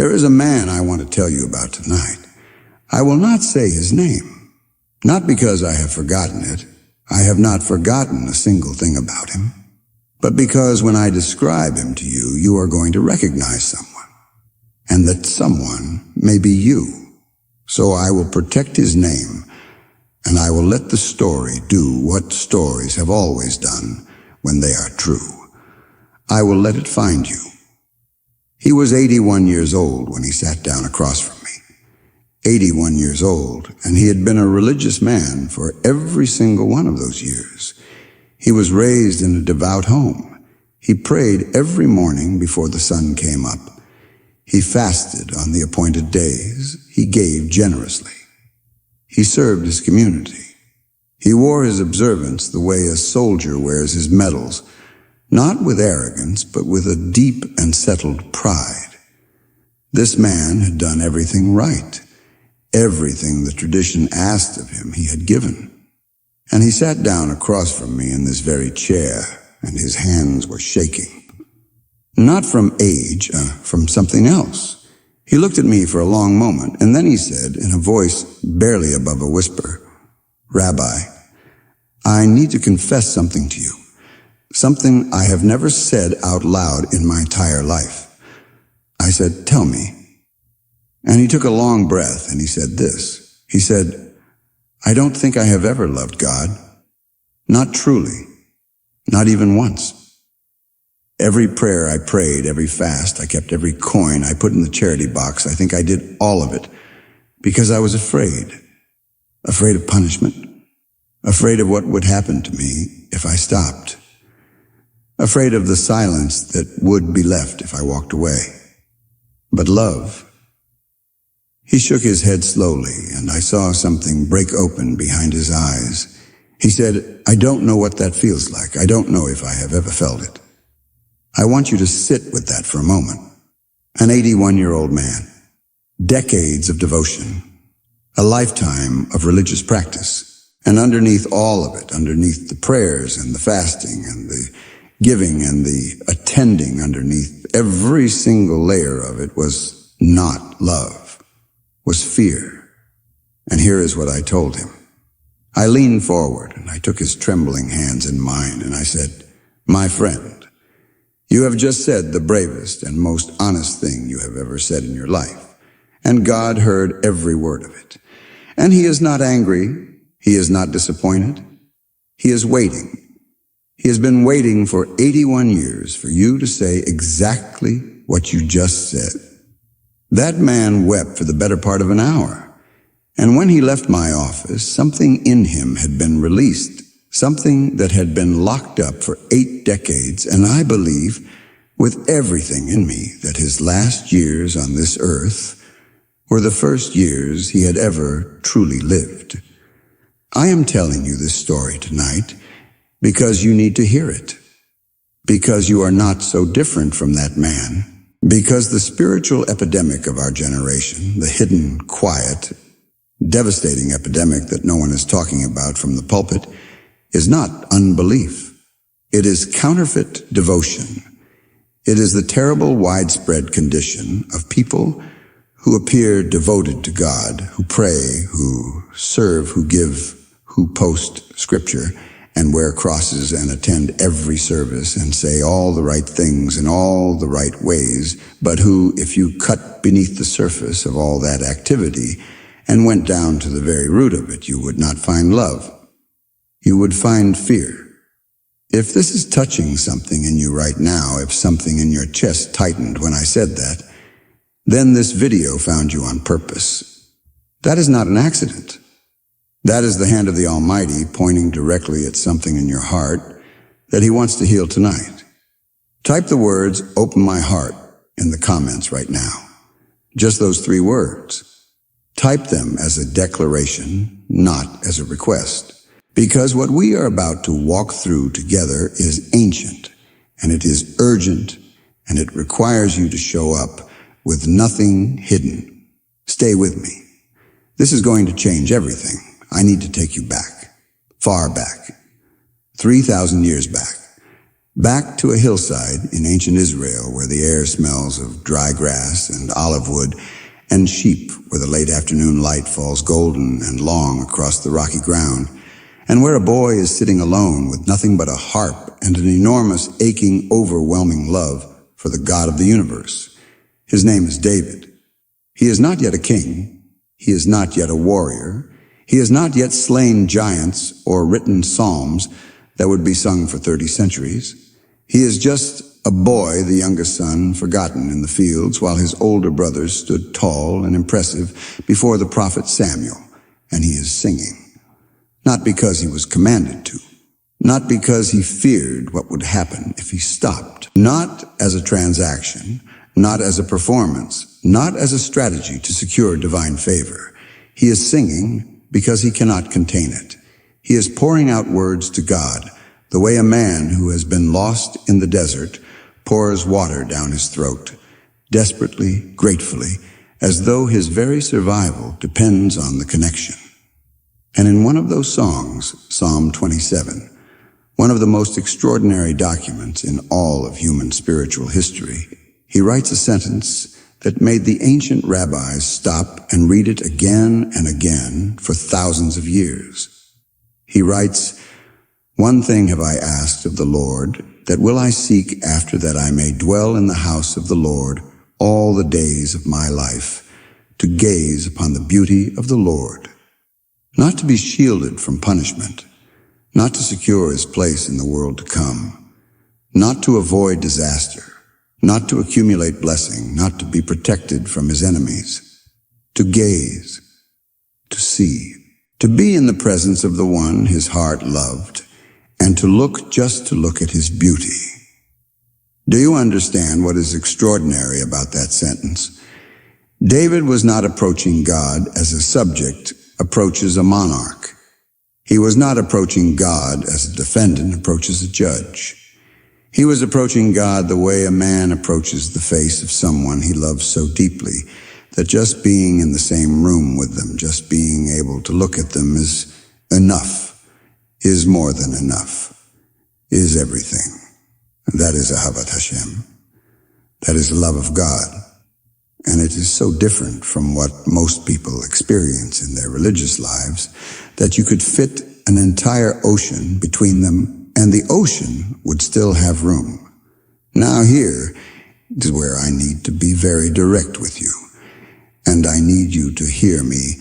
There is a man I want to tell you about tonight. I will not say his name, not because I have forgotten it. I have not forgotten a single thing about him, but because when I describe him to you, you are going to recognize someone, and that someone may be you. So I will protect his name, and I will let the story do what stories have always done when they are true. I will let it find you. He was 81 years old when he sat down across from me. 81 years old, and he had been a religious man for every single one of those years. He was raised in a devout home. He prayed every morning before the sun came up. He fasted on the appointed days. He gave generously. He served his community. He wore his observance the way a soldier wears his medals, not with arrogance, but with a deep and settled pride. This man had done everything right. Everything the tradition asked of him he had given. And he sat down across from me in this very chair, and his hands were shaking. Not from age, from something else. He looked at me for a long moment, and then he said, in a voice barely above a whisper, "Rabbi, I need to confess something to you, something I have never said out loud in my entire life." I said, "Tell me." And he took a long breath, and he said this. He said, "I don't think I have ever loved God. Not truly. Not even once. Every prayer I prayed, every fast, I kept every coin I put in the charity box. I think I did all of it because I was afraid. Afraid of punishment. Afraid of what would happen to me if I stopped. Afraid of the silence that would be left if I walked away. But love." He shook his head slowly, and I saw something break open behind his eyes. He said, "I don't know what that feels like. I don't know if I have ever felt it. I want you to sit with that for a moment." An 81-year-old man, decades of devotion, a lifetime of religious practice, and underneath all of it, underneath the prayers and the fasting and the giving and the attending, underneath every single layer of it was not love, was fear. And here is what I told him. I leaned forward and I took his trembling hands in mine and I said, "My friend, you have just said the bravest and most honest thing you have ever said in your life, and God heard every word of it. And he is not angry. He is not disappointed. He is waiting. He has been waiting for 81 years for you to say exactly what you just said." That man wept for the better part of an hour. And when he left my office, something in him had been released, something that had been locked up for 8 decades, and I believe with everything in me that his last years on this earth were the first years he had ever truly lived. I am telling you this story tonight because you need to hear it, because you are not so different from that man, because the spiritual epidemic of our generation, the hidden, quiet, devastating epidemic that no one is talking about from the pulpit, is not unbelief. It is counterfeit devotion. It is the terrible widespread condition of people who appear devoted to God, who pray, who serve, who give, who post scripture and wear crosses and attend every service and say all the right things in all the right ways, but who, if you cut beneath the surface of all that activity and went down to the very root of it, you would not find love. You would find fear. If this is touching something in you right now, if something in your chest tightened when I said that, then this video found you on purpose. That is not an accident. That is the hand of the Almighty pointing directly at something in your heart that he wants to heal tonight. Type the words, "Open my heart," in the comments right now. Just those 3 words. Type them as a declaration, not as a request. Because what we are about to walk through together is ancient, and it is urgent, and it requires you to show up with nothing hidden. Stay with me. This is going to change everything. I need to take you back, far back, 3,000 years back. back to a hillside in ancient Israel where the air smells of dry grass and olive wood, and sheep where the late afternoon light falls golden and long across the rocky ground, and where a boy is sitting alone with nothing but a harp and an enormous, aching, overwhelming love for the God of the universe. His name is David. He is not yet a king. He is not yet a warrior. He has not yet slain giants or written psalms that would be sung for 30 centuries. He is just a boy, the youngest son, forgotten in the fields, while his older brothers stood tall and impressive before the prophet Samuel, and he is singing. Not because he was commanded to, not because he feared what would happen if he stopped, not as a transaction, not as a performance, not as a strategy to secure divine favor. He is singing because he cannot contain it. He is pouring out words to God, the way a man who has been lost in the desert pours water down his throat, desperately, gratefully, as though his very survival depends on the connection. And in one of those songs, Psalm 27, one of the most extraordinary documents in all of human spiritual history, he writes a sentence that made the ancient rabbis stop and read it again and again for thousands of years. He writes, "One thing have I asked of the Lord, that will I seek after, that I may dwell in the house of the Lord all the days of my life, to gaze upon the beauty of the Lord." Not to be shielded from punishment, not to secure his place in the world to come, not to avoid disaster, not to accumulate blessing, not to be protected from his enemies, to gaze, to see, to be in the presence of the one his heart loved, and to look just to look at his beauty. Do you understand what is extraordinary about that sentence? David was not approaching God as a subject approaches a monarch. He was not approaching God as a defendant approaches a judge. He was approaching God the way a man approaches the face of someone he loves so deeply that just being in the same room with them, just being able to look at them is enough. Is more than enough, is everything. That is Ahavat Hashem. That is the love of God. And it is so different from what most people experience in their religious lives that you could fit an entire ocean between them and the ocean would still have room. Now here is where I need to be very direct with you. And I need you to hear me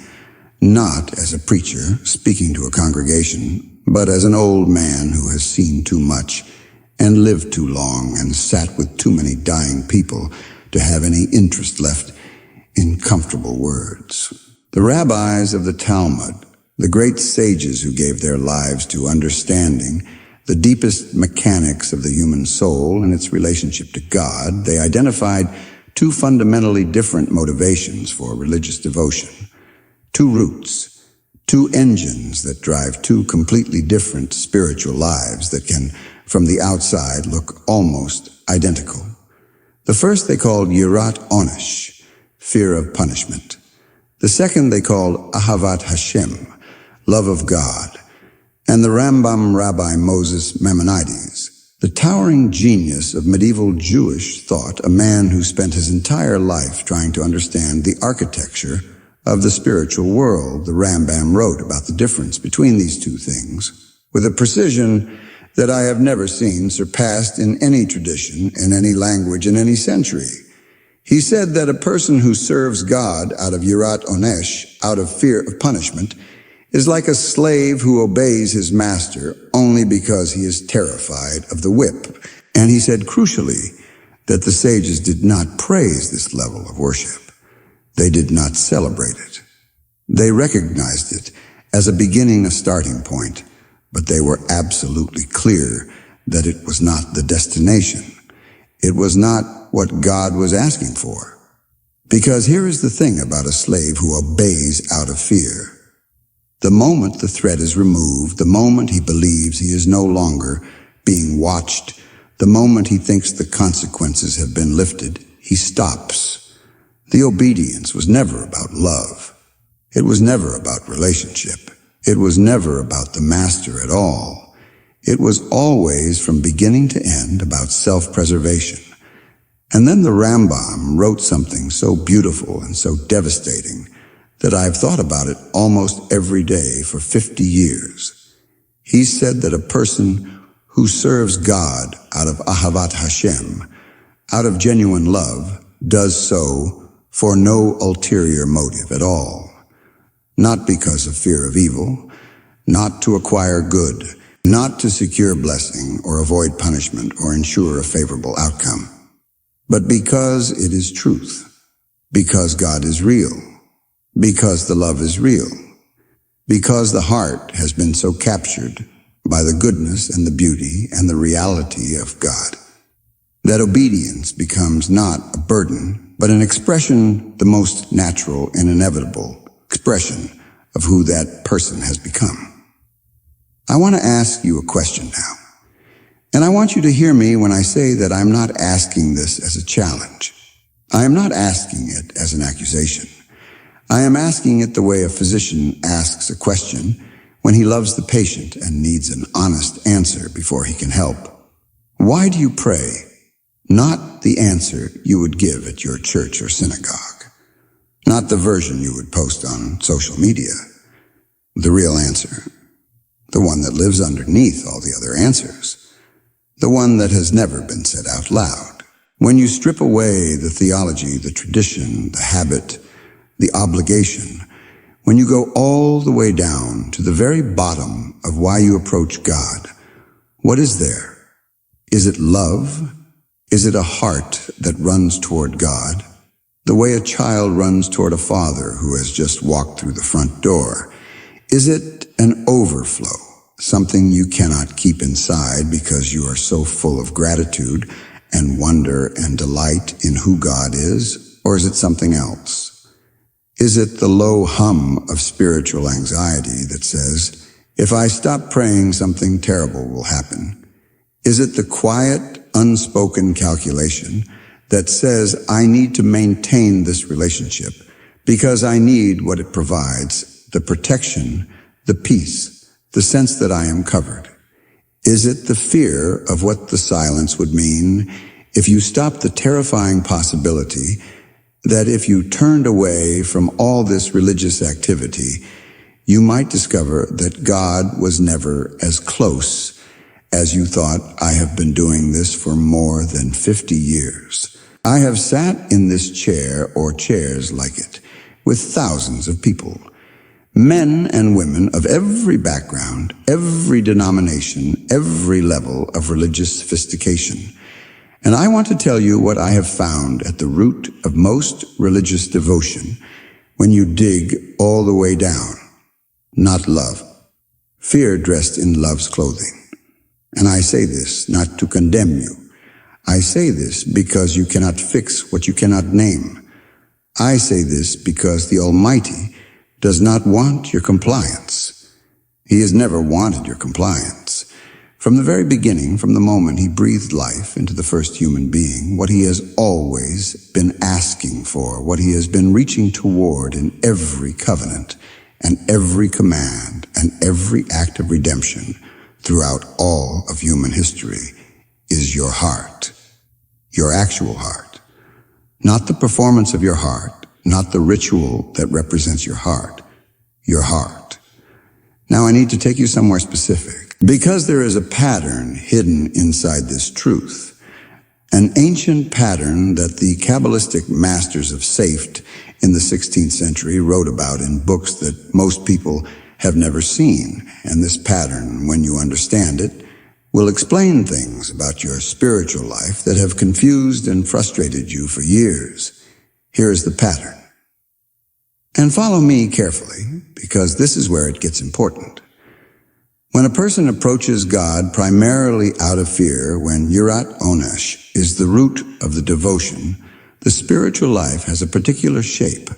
not as a preacher speaking to a congregation, but as an old man who has seen too much and lived too long and sat with too many dying people to have any interest left in comfortable words. The rabbis of the Talmud, the great sages who gave their lives to understanding the deepest mechanics of the human soul and its relationship to God, they identified two fundamentally different motivations for religious devotion, two roots, two engines that drive two completely different spiritual lives that can, from the outside, look almost identical. The first they called Yirat Onesh, fear of punishment. The second they called Ahavat Hashem, love of God. And the Rambam Rabbi Moses Maimonides, the towering genius of medieval Jewish thought, a man who spent his entire life trying to understand the architecture of the spiritual world. The Rambam wrote about the difference between these two things with a precision that I have never seen surpassed in any tradition, in any language, in any century. He said that a person who serves God out of Yirat Onesh, out of fear of punishment, is like a slave who obeys his master only because he is terrified of the whip. And he said, crucially, that the sages did not praise this level of worship. They did not celebrate it. They recognized it as a beginning, a starting point, but they were absolutely clear that it was not the destination. It was not what God was asking for. Because here is the thing about a slave who obeys out of fear. The moment the threat is removed, the moment he believes he is no longer being watched, the moment he thinks the consequences have been lifted, he stops. The obedience was never about love. It was never about relationship. It was never about the master at all. It was always from beginning to end about self-preservation. And then the Rambam wrote something so beautiful and so devastating that I've thought about it almost every day for 50 years. He said that a person who serves God out of Ahavat Hashem, out of genuine love, does so for no ulterior motive at all. Not because of fear of evil, not to acquire good, not to secure blessing or avoid punishment or ensure a favorable outcome, but because it is truth, because God is real, because the love is real, because the heart has been so captured by the goodness and the beauty and the reality of God, that obedience becomes not a burden, but an expression, the most natural and inevitable expression of who that person has become. I want to ask you a question now, and I want you to hear me when I say that I'm not asking this as a challenge. I am not asking it as an accusation. I am asking it the way a physician asks a question when he loves the patient and needs an honest answer before he can help. Why do you pray? Not the answer you would give at your church or synagogue. Not the version you would post on social media. The real answer. The one that lives underneath all the other answers. The one that has never been said out loud. When you strip away the theology, the tradition, the habit, the obligation, when you go all the way down to the very bottom of why you approach God, what is there? Is it love? Is it a heart that runs toward God, the way a child runs toward a father who has just walked through the front door? Is it an overflow, something you cannot keep inside because you are so full of gratitude and wonder and delight in who God is? Or is it something else? Is it the low hum of spiritual anxiety that says, if I stop praying, something terrible will happen? Is it the quiet, unspoken calculation that says, I need to maintain this relationship because I need what it provides, the protection, the peace, the sense that I am covered? Is it the fear of what the silence would mean if you stopped the terrifying possibility that if you turned away from all this religious activity, you might discover that God was never as close as you thought? I have been doing this for more than 50 years. I have sat in this chair or chairs like it with thousands of people, men and women of every background, every denomination, every level of religious sophistication. And I want to tell you what I have found at the root of most religious devotion when you dig all the way down. Not love. Fear dressed in love's clothing. And I say this not to condemn you. I say this because you cannot fix what you cannot name. I say this because the Almighty does not want your compliance. He has never wanted your compliance. From the very beginning, from the moment he breathed life into the first human being, what he has always been asking for, what he has been reaching toward in every covenant and every command and every act of redemption throughout all of human history, is your heart, your actual heart. Not the performance of your heart, not the ritual that represents your heart. Now I need to take you somewhere specific, because there is a pattern hidden inside this truth, an ancient pattern that the Kabbalistic masters of Seift in the 16th century wrote about in books that most people have never seen. And this pattern, when you understand it, will explain things about your spiritual life that have confused and frustrated you for years. Here is the pattern. And follow me carefully, because this is where it gets important. When a person approaches God primarily out of fear, when Yirat Onesh is the root of the devotion, the spiritual life has a particular shape.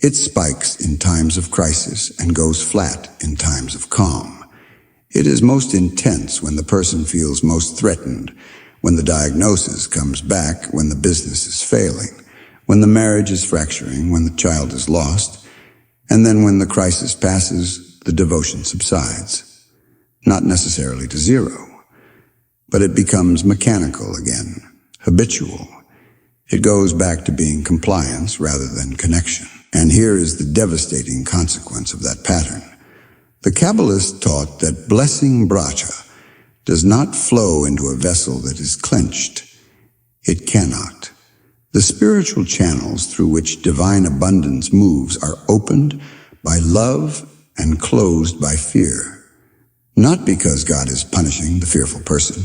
It spikes in times of crisis and goes flat in times of calm. It is most intense when the person feels most threatened, when the diagnosis comes back, when the business is failing, when the marriage is fracturing, when the child is lost, and then when the crisis passes, the devotion subsides. not necessarily to zero, but it becomes mechanical again, habitual. It goes back to being compliance rather than connection. And here is the devastating consequence of that pattern. The Kabbalists taught that blessing bracha does not flow into a vessel that is clenched. It cannot. The spiritual channels through which divine abundance moves are opened by love and closed by fear. Not because God is punishing the fearful person,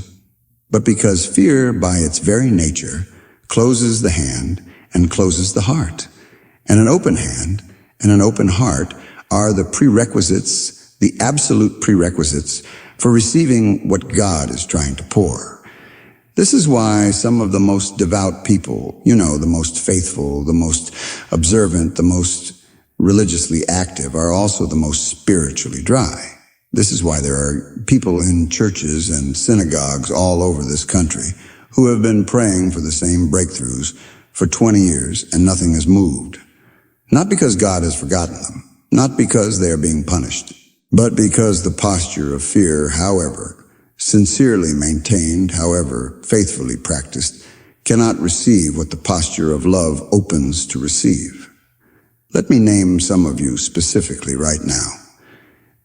but because fear, by its very nature, closes the hand and closes the heart. And an open hand and an open heart are the prerequisites, the absolute prerequisites for receiving what God is trying to pour. This is why some of the most devout people, the most faithful, the most observant, the most religiously active, are also the most spiritually dry. This is why there are people in churches and synagogues all over this country who have been praying for the same breakthroughs for 20 years and nothing has moved. Not because God has forgotten them, not because they are being punished, but because the posture of fear, however sincerely maintained, however faithfully practiced, cannot receive what the posture of love opens to receive. Let me name some of you specifically right now,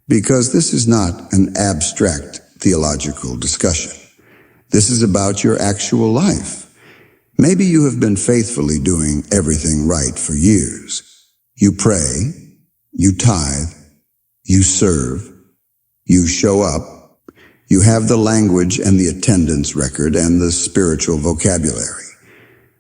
because this is not an abstract theological discussion. This is about your actual life. Maybe you have been faithfully doing everything right for years. You pray, you tithe, you serve, you show up, you have the language and the attendance record and the spiritual vocabulary.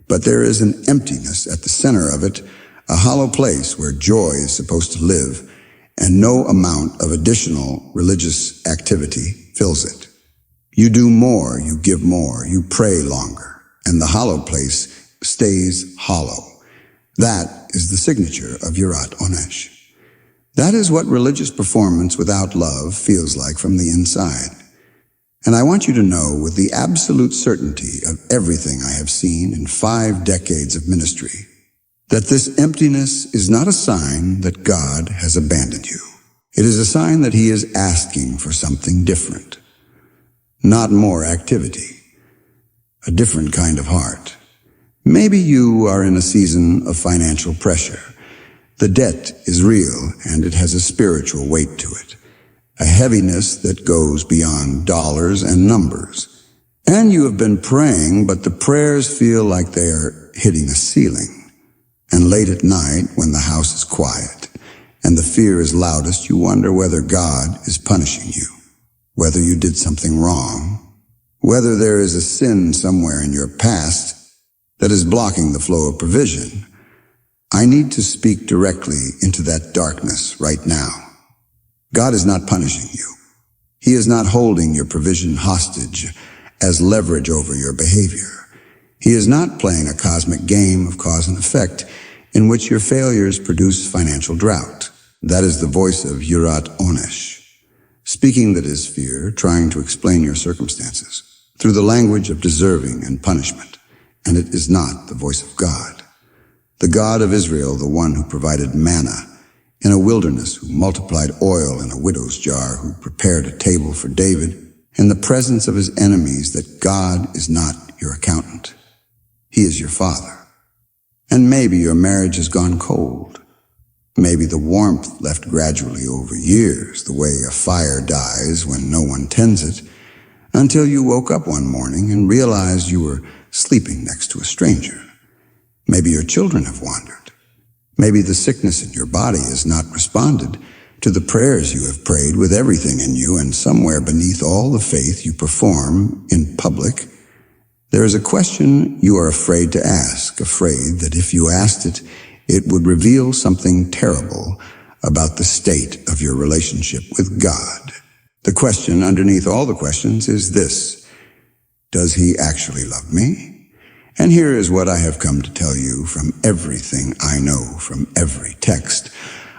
But there is an emptiness at the center of it, a hollow place where joy is supposed to live, and no amount of additional religious activity fills it. You do more, you give more, you pray longer, and the hollow place stays hollow. That is the signature of Yirat Onesh. That is what religious performance without love feels like from the inside. And I want you to know with the absolute certainty of everything I have seen in 5 decades of ministry, that this emptiness is not a sign that God has abandoned you. It is a sign that He is asking for something different. Not more activity. A different kind of heart. Maybe you are in a season of financial pressure. The debt is real and it has a spiritual weight to it. A heaviness that goes beyond dollars and numbers. And you have been praying, but the prayers feel like they are hitting a ceiling. And late at night, when the house is quiet and the fear is loudest, you wonder whether God is punishing you, whether you did something wrong, whether there is a sin somewhere in your past that is blocking the flow of provision. I need to speak directly into that darkness right now. God is not punishing you. He is not holding your provision hostage as leverage over your behavior. He is not playing a cosmic game of cause and effect in which your failures produce financial drought. That is the voice of Yirat Onesh, speaking that is fear, trying to explain your circumstances through the language of deserving and punishment. And it is not the voice of God. The God of Israel, the one who provided manna in a wilderness, who multiplied oil in a widow's jar, who prepared a table for David in the presence of his enemies, that God is not your accountant. He is your Father. And maybe your marriage has gone cold. Maybe the warmth left gradually over years, the way a fire dies when no one tends it, until you woke up one morning and realized you were sleeping next to a stranger. Maybe your children have wandered. Maybe the sickness in your body has not responded to the prayers you have prayed with everything in you, and somewhere beneath all the faith you perform in public, there is a question you are afraid to ask, afraid that if you asked it, it would reveal something terrible about the state of your relationship with God. The question underneath all the questions is this: does He actually love me? And here is what I have come to tell you from everything I know, from every text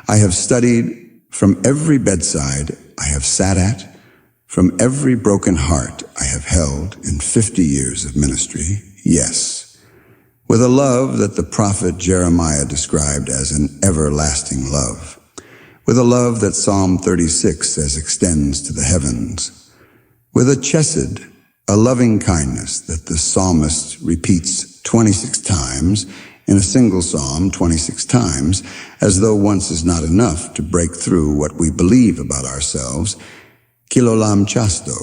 I have studied, from every bedside I have sat at, from every broken heart I have held in 50 years of ministry. Yes, with a love that the prophet Jeremiah described as an everlasting love, with a love that Psalm 36 says extends to the heavens, with a chesed, a loving kindness that the psalmist repeats 26 times in a single psalm 26 times, as though once is not enough to break through what we believe about ourselves. Kilolam chasto.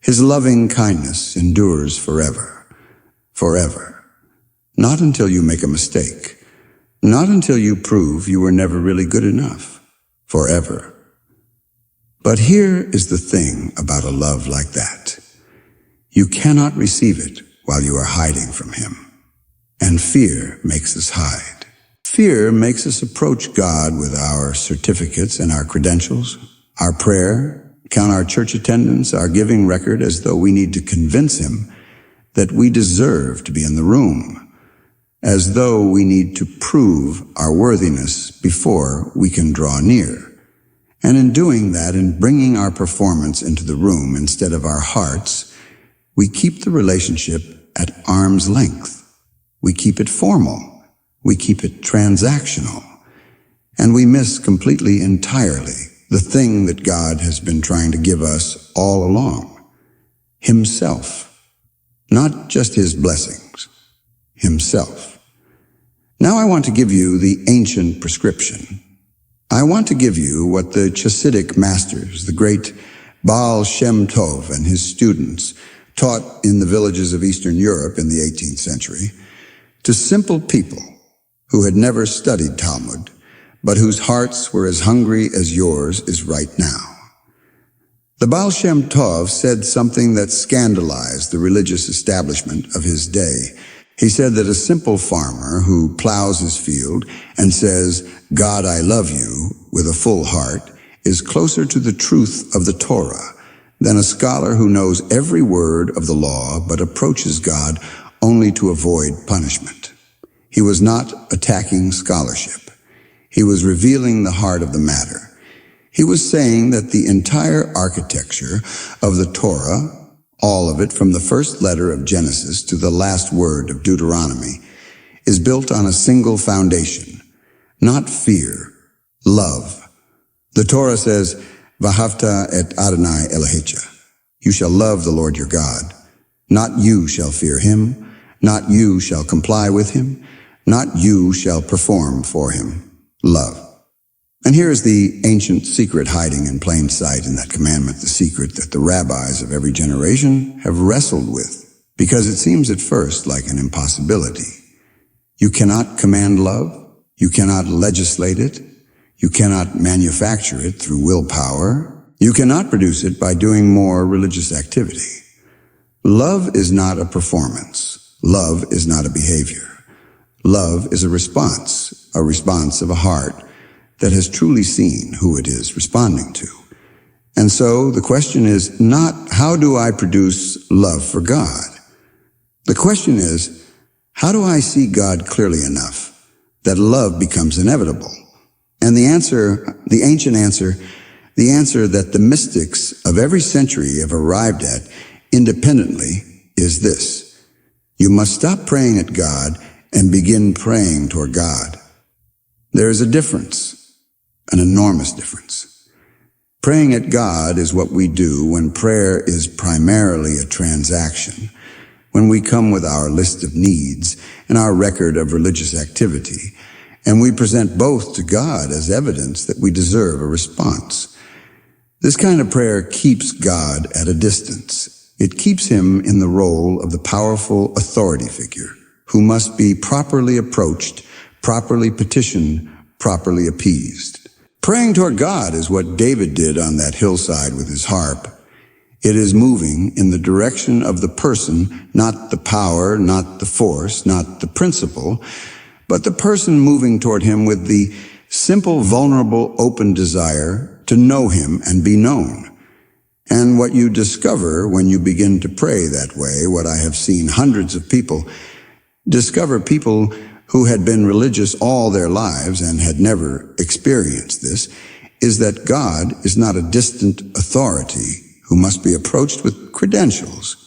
His loving kindness endures forever, forever. Not until you make a mistake. Not until you prove you were never really good enough. Forever. But here is the thing about a love like that. You cannot receive it while you are hiding from him. And fear makes us hide. Fear makes us approach God with our certificates and our credentials, our prayer, count our church attendance, our giving record, as though we need to convince him that we deserve to be in the room, as though we need to prove our worthiness before we can draw near. And in doing that, in bringing our performance into the room instead of our hearts, we keep the relationship at arm's length. We keep it formal. We keep it transactional. And we miss completely, entirely, the thing that God has been trying to give us all along. Himself. Not just his blessings. Himself. Now I want to give you the ancient prescription. I want to give you what the Chassidic masters, the great Baal Shem Tov and his students, taught in the villages of Eastern Europe in the 18th century, to simple people who had never studied Talmud, but whose hearts were as hungry as yours is right now. The Baal Shem Tov said something that scandalized the religious establishment of his day. He said that a simple farmer who plows his field and says, "God, I love you," with a full heart, is closer to the truth of the Torah than a scholar who knows every word of the law but approaches God only to avoid punishment. He was not attacking scholarship. He was revealing the heart of the matter. He was saying that the entire architecture of the Torah, all of it from the first letter of Genesis to the last word of Deuteronomy, is built on a single foundation, not fear, love. The Torah says, "Vahavta et Adonai Elohecha." You shall love the Lord your God. Not you shall fear him. Not you shall comply with him. Not you shall perform for him. Love. And here is the ancient secret hiding in plain sight in that commandment, the secret that the rabbis of every generation have wrestled with, because it seems at first like an impossibility. You cannot command love. You cannot legislate it. You cannot manufacture it through willpower. You cannot produce it by doing more religious activity. Love is not a performance. Love is not a behavior. Love is a response of a heart that has truly seen who it is responding to. And so the question is not, how do I produce love for God? The question is, how do I see God clearly enough that love becomes inevitable? And the answer, the ancient answer, the answer that the mystics of every century have arrived at independently is this. You must stop praying at God and begin praying toward God. There is a difference, an enormous difference. Praying at God is what we do when prayer is primarily a transaction, when we come with our list of needs and our record of religious activity, and we present both to God as evidence that we deserve a response. This kind of prayer keeps God at a distance. It keeps him in the role of the powerful authority figure who must be properly approached, properly petitioned, properly appeased. Praying toward God is what David did on that hillside with his harp. It is moving in the direction of the person, not the power, not the force, not the principle, but the person moving toward him with the simple, vulnerable, open desire to know him and be known. And what you discover when you begin to pray that way, what I have seen hundreds of people discover, people who had been religious all their lives and had never experienced this, is that God is not a distant authority who must be approached with credentials.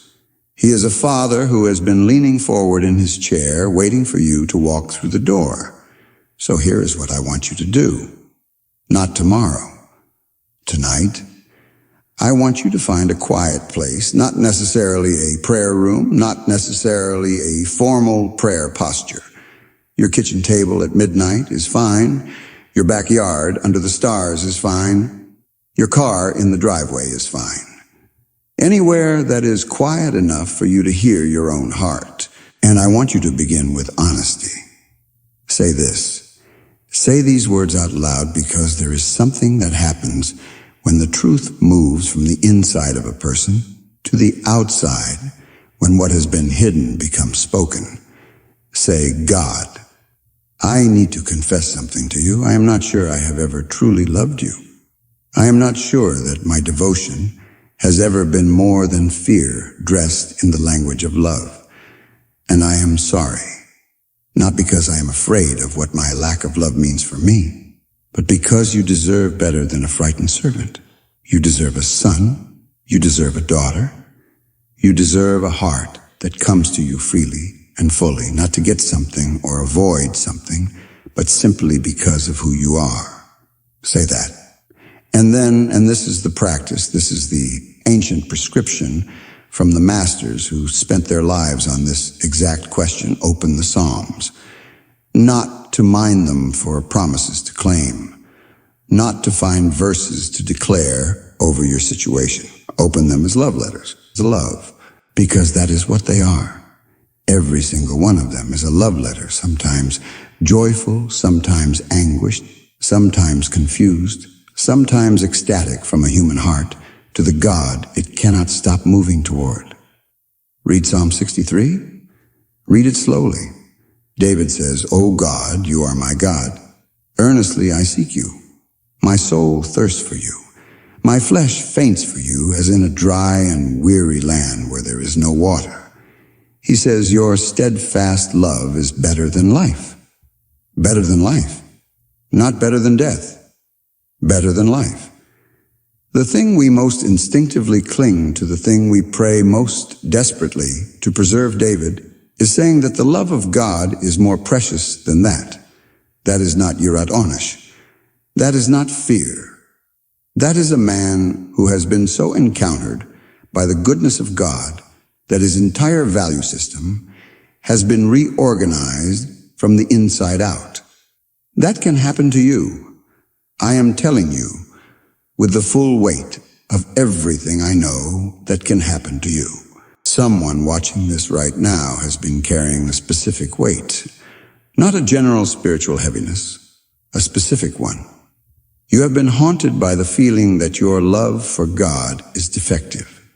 He is a father who has been leaning forward in his chair, waiting for you to walk through the door. So here is what I want you to do. not tomorrow. Tonight, I want you to find a quiet place, not necessarily a prayer room, not necessarily a formal prayer posture. Your kitchen table at midnight is fine. Your backyard under the stars is fine. Your car in the driveway is fine. Anywhere that is quiet enough for you to hear your own heart. And I want you to begin with honesty. Say this. Say these words out loud, because there is something that happens when the truth moves from the inside of a person to the outside, when what has been hidden becomes spoken. Say, God, I need to confess something to you. I am not sure I have ever truly loved you. I am not sure that my devotion has ever been more than fear dressed in the language of love. And I am sorry, not because I am afraid of what my lack of love means for me, but because you deserve better than a frightened servant. You deserve a son. You deserve a daughter. You deserve a heart that comes to you freely and fully, not to get something or avoid something, but simply because of who you are. Say that. And then, and this is the practice, this is the ancient prescription from the masters who spent their lives on this exact question, open the Psalms. Not to mine them for promises to claim, not to find verses to declare over your situation. Open them as love letters, as love, because that is what they are. Every single one of them is a love letter, sometimes joyful, sometimes anguished, sometimes confused, sometimes ecstatic from a human heart to the God it cannot stop moving toward. Read Psalm 63. Read it slowly. David says, O God, you are my God. Earnestly I seek you. My soul thirsts for you. My flesh faints for you, as in a dry and weary land where there is no water. He says, your steadfast love is better than life. Better than life. Not better than death. Better than life. The thing we most instinctively cling to, the thing we pray most desperately to preserve David, is saying that the love of God is more precious than that. That is not yirat onesh. That is not fear. That is a man who has been so encountered by the goodness of God that his entire value system has been reorganized from the inside out. That can happen to you. I am telling you, with the full weight of everything I know that can happen to you. Someone watching this right now has been carrying a specific weight, not a general spiritual heaviness, a specific one. You have been haunted by the feeling that your love for God is defective,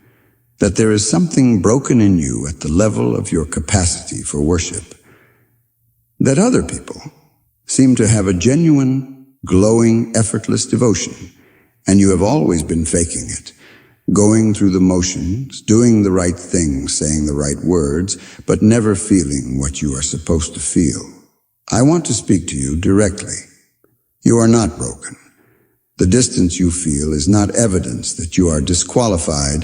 that there is something broken in you at the level of your capacity for worship, that other people seem to have a genuine, glowing, effortless devotion, and you have always been faking it, going through the motions, doing the right things, saying the right words, but never feeling what you are supposed to feel. I want to speak to you directly. You are not broken. The distance you feel is not evidence that you are disqualified.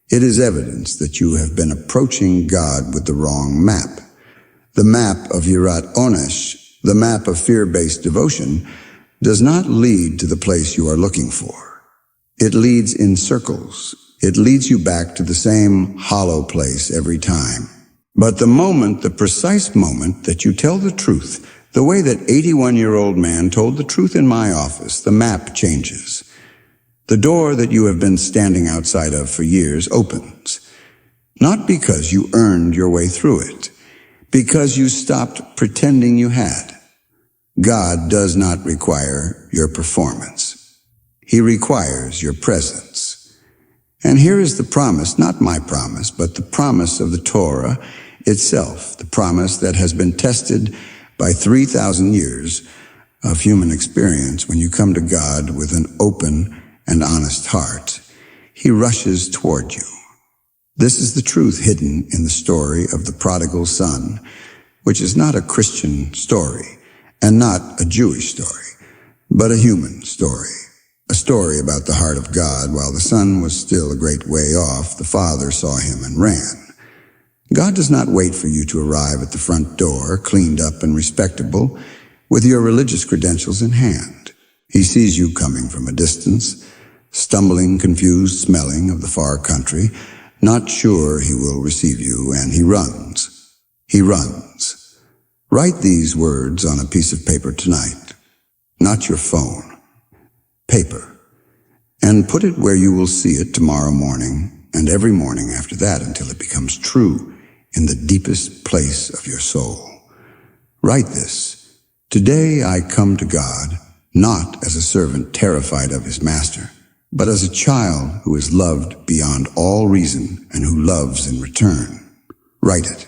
It is evidence that you have been approaching God with the wrong map. The map of yirat onesh, the map of fear-based devotion, does not lead to the place you are looking for. It leads in circles. It leads you back to the same hollow place every time. But the precise moment that you tell the truth, the way that 81-year-old man told the truth in my office, the map changes. The door that you have been standing outside of for years opens. Not because you earned your way through it, because you stopped pretending you had. God does not require your performance. He requires your presence. And here is the promise, not my promise, but the promise of the Torah itself, the promise that has been tested by 3,000 years of human experience. When you come to God with an open and honest heart, He rushes toward you. This is the truth hidden in the story of the prodigal son, which is not a Christian story and not a Jewish story, but a human story. A story about the heart of God. While the son was still a great way off, the father saw him and ran. God does not wait for you to arrive at the front door, cleaned up and respectable, with your religious credentials in hand. He sees you coming from a distance, stumbling, confused, smelling of the far country, not sure he will receive you, and he runs. He runs. Write these words on a piece of paper tonight, not your phone. Paper. And put it where you will see it tomorrow morning and every morning after that until it becomes true in the deepest place of your soul. Write this. Today I come to God, not as a servant terrified of his master, but as a child who is loved beyond all reason and who loves in return. Write it.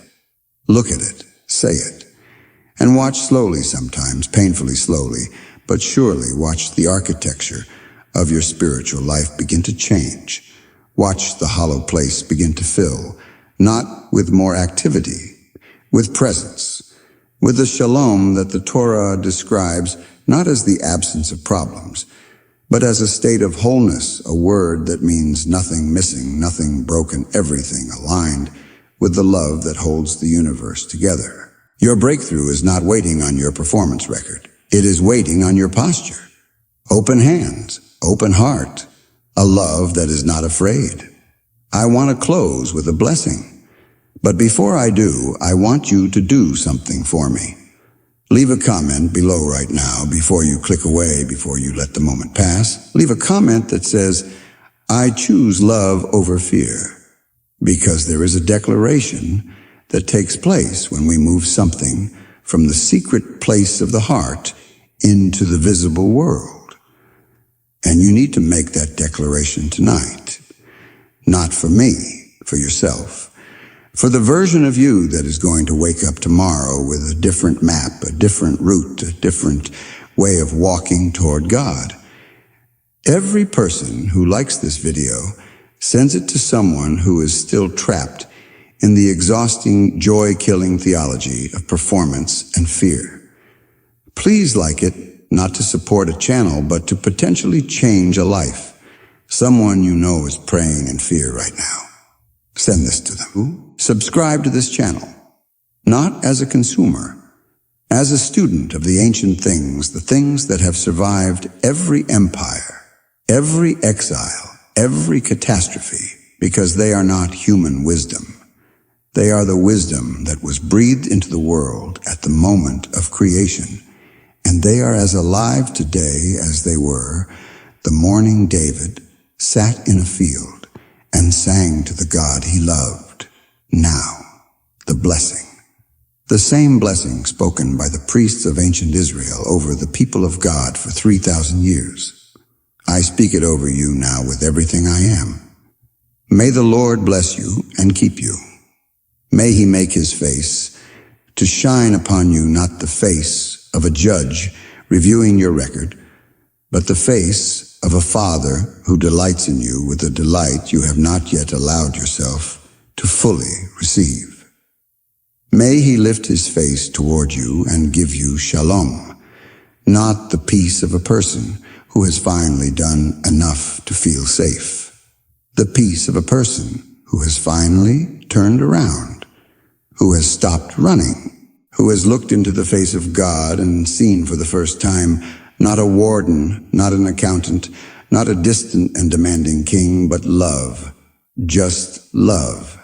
Look at it. Say it. And watch slowly sometimes, painfully slowly, but surely watch the architecture of your spiritual life begin to change. Watch the hollow place begin to fill, not with more activity, with presence, with the shalom that the Torah describes not as the absence of problems, but as a state of wholeness, a word that means nothing missing, nothing broken, everything aligned with the love that holds the universe together. Your breakthrough is not waiting on your performance record. It is waiting on your posture. Open hands, open heart, a love that is not afraid. I want to close with a blessing. But before I do, I want you to do something for me. Leave a comment below right now before you click away, before you let the moment pass. Leave a comment that says, I choose love over fear, because there is a declaration that takes place when we move something from the secret place of the heart into the visible world. And you need to make that declaration tonight. Not for me, for yourself. For the version of you that is going to wake up tomorrow with a different map, a different route, a different way of walking toward God. Every person who likes this video sends it to someone who is still trapped in the exhausting, joy-killing theology of performance and fear. Please like it, not to support a channel, but to potentially change a life. Someone you know is praying in fear right now. Send this to them. Subscribe to this channel, not as a consumer, as a student of the ancient things, the things that have survived every empire, every exile, every catastrophe, because they are not human wisdom. They are the wisdom that was breathed into the world at the moment of creation, and they are as alive today as they were the morning David sat in a field and sang to the God he loved. Now, the blessing. The same blessing spoken by the priests of ancient Israel over the people of God for 3,000 years. I speak it over you now with everything I am. May the Lord bless you and keep you. May he make his face to shine upon you, not the face of a judge reviewing your record, but the face of a Father who delights in you with a delight you have not yet allowed yourself to fully receive. May he lift his face toward you and give you shalom, not the peace of a person who has finally done enough to feel safe. The peace of a person who has finally turned around, who has stopped running, who has looked into the face of God and seen for the first time not a warden, not an accountant, not a distant and demanding king, but love, just love.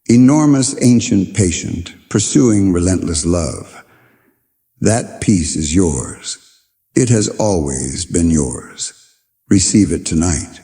Enormous, ancient, patient, pursuing relentless love. That peace is yours. It has always been yours. Receive it tonight.